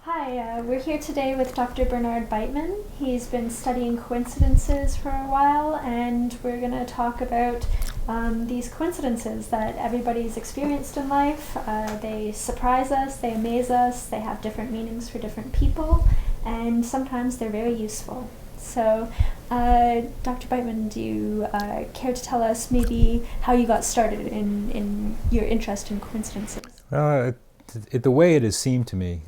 Hi, we're here today with Dr. Bernard Beitman. He's been studying coincidences for a while, and we're going to talk about these coincidences that everybody's experienced in life. They surprise us, they amaze us, they have different meanings for different people, and sometimes they're very useful. So, Dr. Beitman, do you care to tell us maybe how you got started in your interest in coincidences? Well, the way it has seemed to me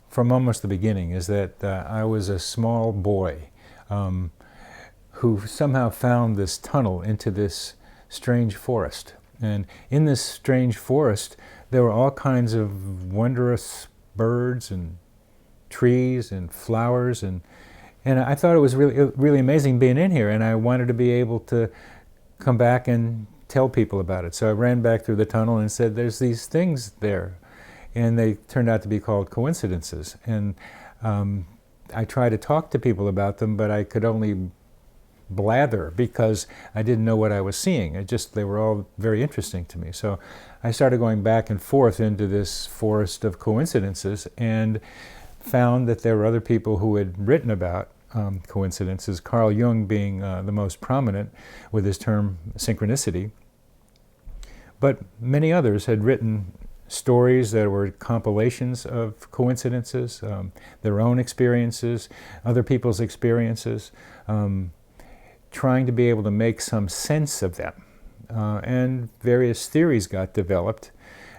from almost the beginning is that I was a small boy who somehow found this tunnel into this strange forest. And in this strange forest, there were all kinds of wondrous birds and trees and flowers, and I thought it was really amazing being in here, and I wanted to be able to come back and tell people about it. So I ran back through the tunnel and said, there's these things there. And they turned out to be called coincidences. And I tried to talk to people about them, but I could only blather because I didn't know what I was seeing. They were all very interesting to me. So I started going back and forth into this forest of coincidences and found that there were other people who had written about coincidences, Carl Jung being the most prominent with his term synchronicity. But many others had written stories that were compilations of coincidences, their own experiences, other people's experiences, trying to be able to make some sense of them. And various theories got developed,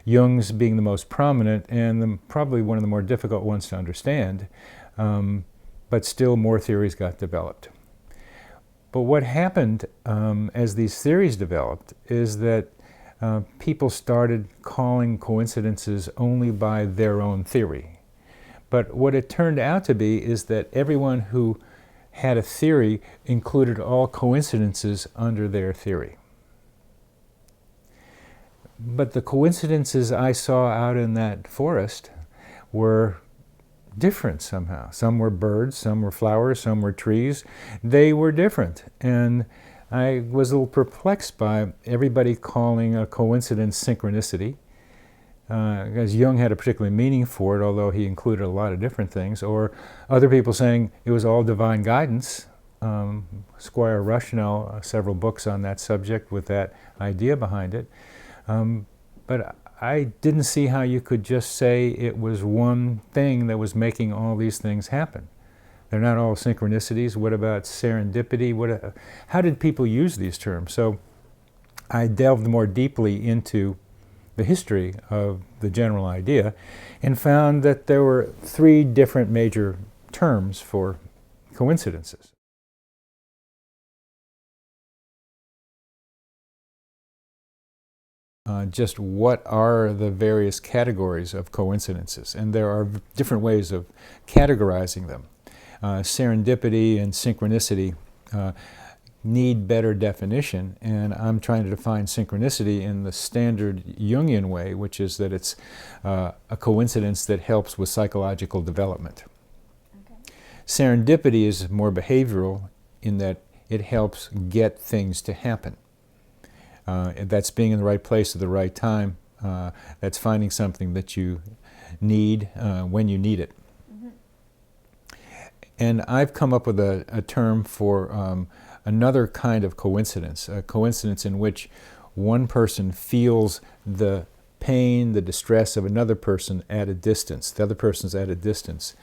Jung's being the most prominent and probably one of the more difficult ones to understand, but still more theories got developed. But what happened as these theories developed is that people started calling coincidences only by their own theory. But what it turned out to be is that everyone who had a theory included all coincidences under their theory. But the coincidences I saw out in that forest were different somehow. Some were birds, some were flowers, some were trees. They were different. And I was a little perplexed by everybody calling a coincidence synchronicity, because Jung had a particular meaning for it, although he included a lot of different things, or other people saying it was all divine guidance. Squire Rushnell, several books on that subject with that idea behind it. But I didn't see how you could just say it was one thing that was making all these things happen. They're not all synchronicities. What about serendipity? How did people use these terms? So I delved more deeply into the history of the general idea and found that there were three different major terms for coincidences. Just what are the various categories of coincidences? And there are different ways of categorizing them. Serendipity and synchronicity need better definition, and I'm trying to define synchronicity in the standard Jungian way, which is that it's a coincidence that helps with psychological development. Okay. Serendipity is more behavioral in that it helps get things to happen. That's being in the right place at the right time. That's finding something that you need when you need it. And I've come up with a term for another kind of coincidence, a coincidence in which one person feels the pain, the distress of another person at a distance. The other person's at a distance.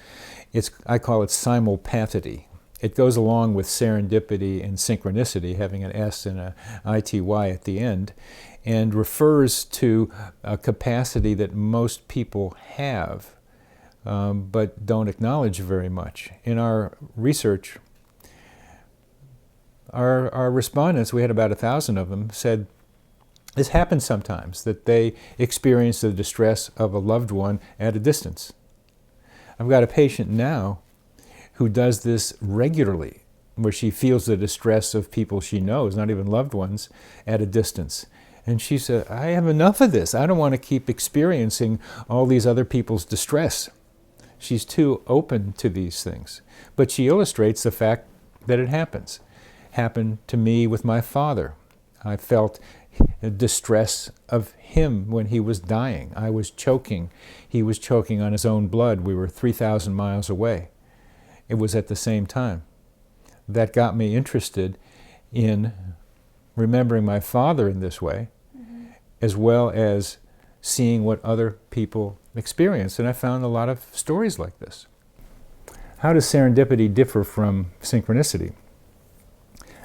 I call it simulpathity. It goes along with serendipity and synchronicity, having an S and a ITY at the end, and refers to a capacity that most people have but don't acknowledge very much. In our research, our respondents, we had about 1,000 of them, said this happens sometimes, that they experience the distress of a loved one at a distance. I've got a patient now who does this regularly, where she feels the distress of people she knows, not even loved ones, at a distance. And she said, I have enough of this. I don't want to keep experiencing all these other people's distress. She's too open to these things. But she illustrates the fact that it happens. Happened to me with my father. I felt the distress of him when he was dying. I was choking. He was choking on his own blood. We were 3,000 miles away. It was at the same time. That got me interested in remembering my father in this way, as well as seeing what other people experience. And I found a lot of stories like this. How does serendipity differ from synchronicity?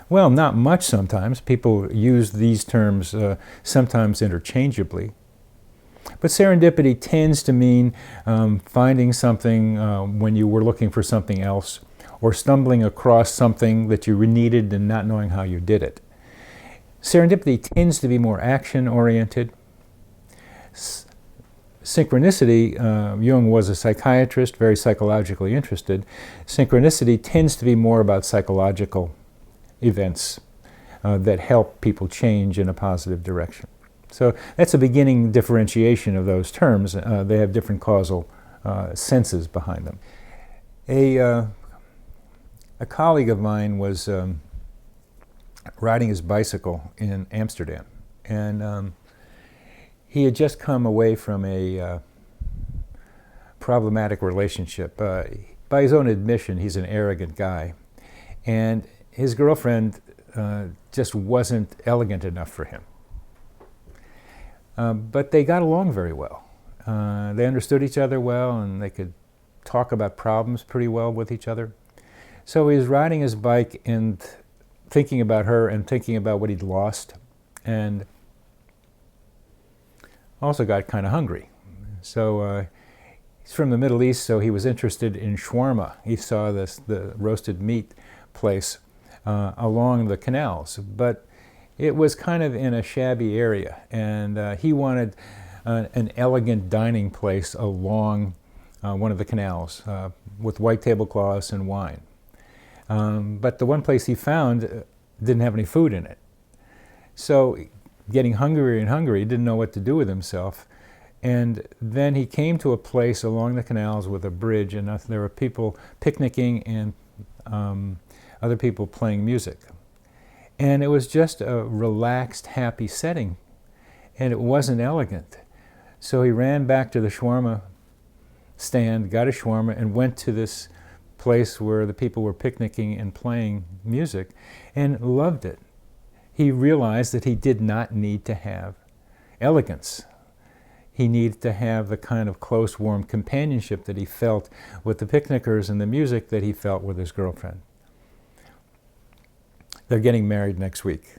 Well, not much sometimes. People use these terms sometimes interchangeably. But serendipity tends to mean finding something when you were looking for something else, or stumbling across something that you needed and not knowing how you did it. Serendipity tends to be more action-oriented. Synchronicity, Jung was a psychiatrist, very psychologically interested. Synchronicity tends to be more about psychological events that help people change in a positive direction. So that's a beginning differentiation of those terms. They have different causal senses behind them. A colleague of mine was riding his bicycle in Amsterdam, and he had just come away from a problematic relationship. By his own admission, he's an arrogant guy, and his girlfriend just wasn't elegant enough for him. But they got along very well. They understood each other well, and they could talk about problems pretty well with each other. So he was riding his bike and thinking about her and thinking about what he'd lost, and also got kind of hungry. So he's from the Middle East, so he was interested in shawarma. He saw the roasted meat place along the canals, but it was kind of in a shabby area, and he wanted an elegant dining place along one of the canals with white tablecloths and wine. But the one place he found didn't have any food in it. So getting hungrier and hungrier, he didn't know what to do with himself. And then he came to a place along the canals with a bridge, and there were people picnicking and other people playing music. And it was just a relaxed, happy setting, and it wasn't elegant. So he ran back to the shawarma stand, got a shawarma, and went to this place where the people were picnicking and playing music, and loved it. He realized that he did not need to have elegance. He needed to have the kind of close, warm companionship that he felt with the picnickers and the music that he felt with his girlfriend. They're getting married next week.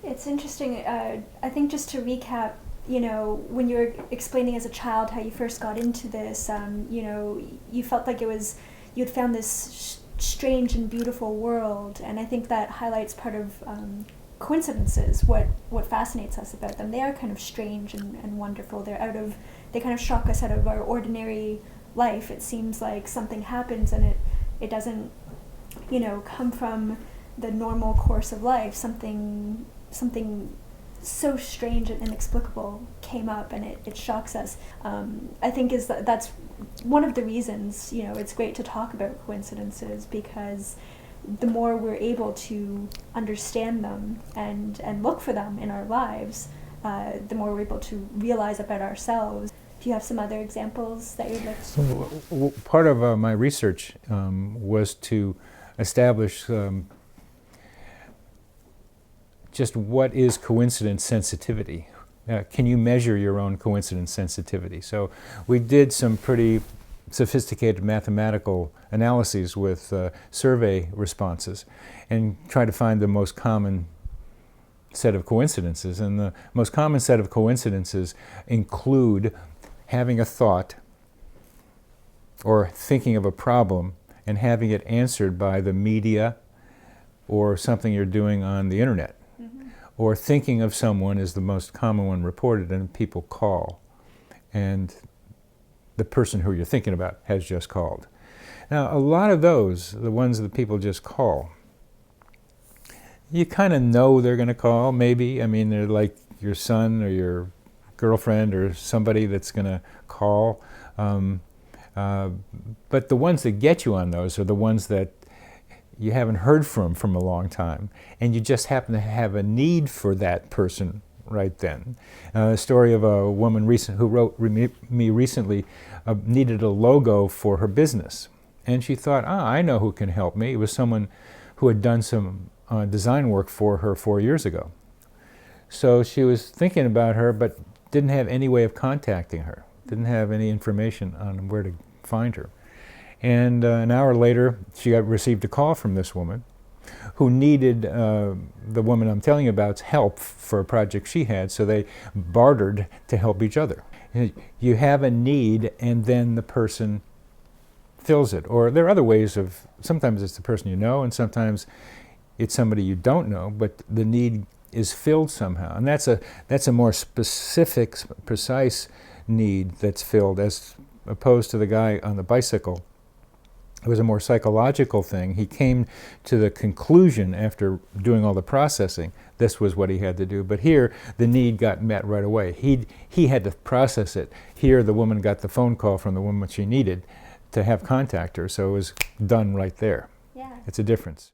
It's interesting. I think just to recap, when you were explaining as a child how you first got into this, you felt like you'd found this strange and beautiful world, and I think that highlights part of coincidences. What fascinates us about them, they are kind of strange and wonderful. They kind of shock us out of our ordinary life. It seems like something happens and it doesn't come from the normal course of life. Something so strange and inexplicable came up, and it shocks us. I think that's one of the reasons it's great to talk about coincidences, because the more we're able to understand them and look for them in our lives, the more we're able to realize about ourselves. Do you have some other examples that you'd like to share? Part of my research was to establish just what is coincidence sensitivity. Can you measure your own coincidence sensitivity? So we did some pretty sophisticated mathematical analyses with survey responses and tried to find the most common set of coincidences. And the most common set of coincidences include having a thought or thinking of a problem and having it answered by the media or something you're doing on the internet. Mm-hmm. Or thinking of someone is the most common one reported, and people call. And the person who you're thinking about has just called. Now, a lot of those, the ones that people just call, you kind of know they're going to call, maybe. I mean, they're like your son or your girlfriend or somebody that's going to call. But the ones that get you on those are the ones that you haven't heard from a long time, and you just happen to have a need for that person right then. A story of a woman who wrote me recently needed a logo for her business. And she thought, I know who can help me. It was someone who had done some design work for her 4 years ago. So she was thinking about her, but didn't have any way of contacting her, didn't have any information on where to find her. And an hour later, she received a call from this woman who needed the woman I'm telling you about's help for a project she had, so they bartered to help each other. You have a need, and then the person fills it. Or there are other ways of, sometimes it's the person you know, and sometimes it's somebody you don't know, but the need is filled somehow. And that's a more specific, precise need that's filled, as opposed to the guy on the bicycle. It was a more psychological thing. He came to the conclusion after doing all the processing, this was what he had to do. But here, the need got met right away. He had to process it. Here, the woman got the phone call from the woman she needed to have contact her, so it was done right there. Yeah. It's a difference.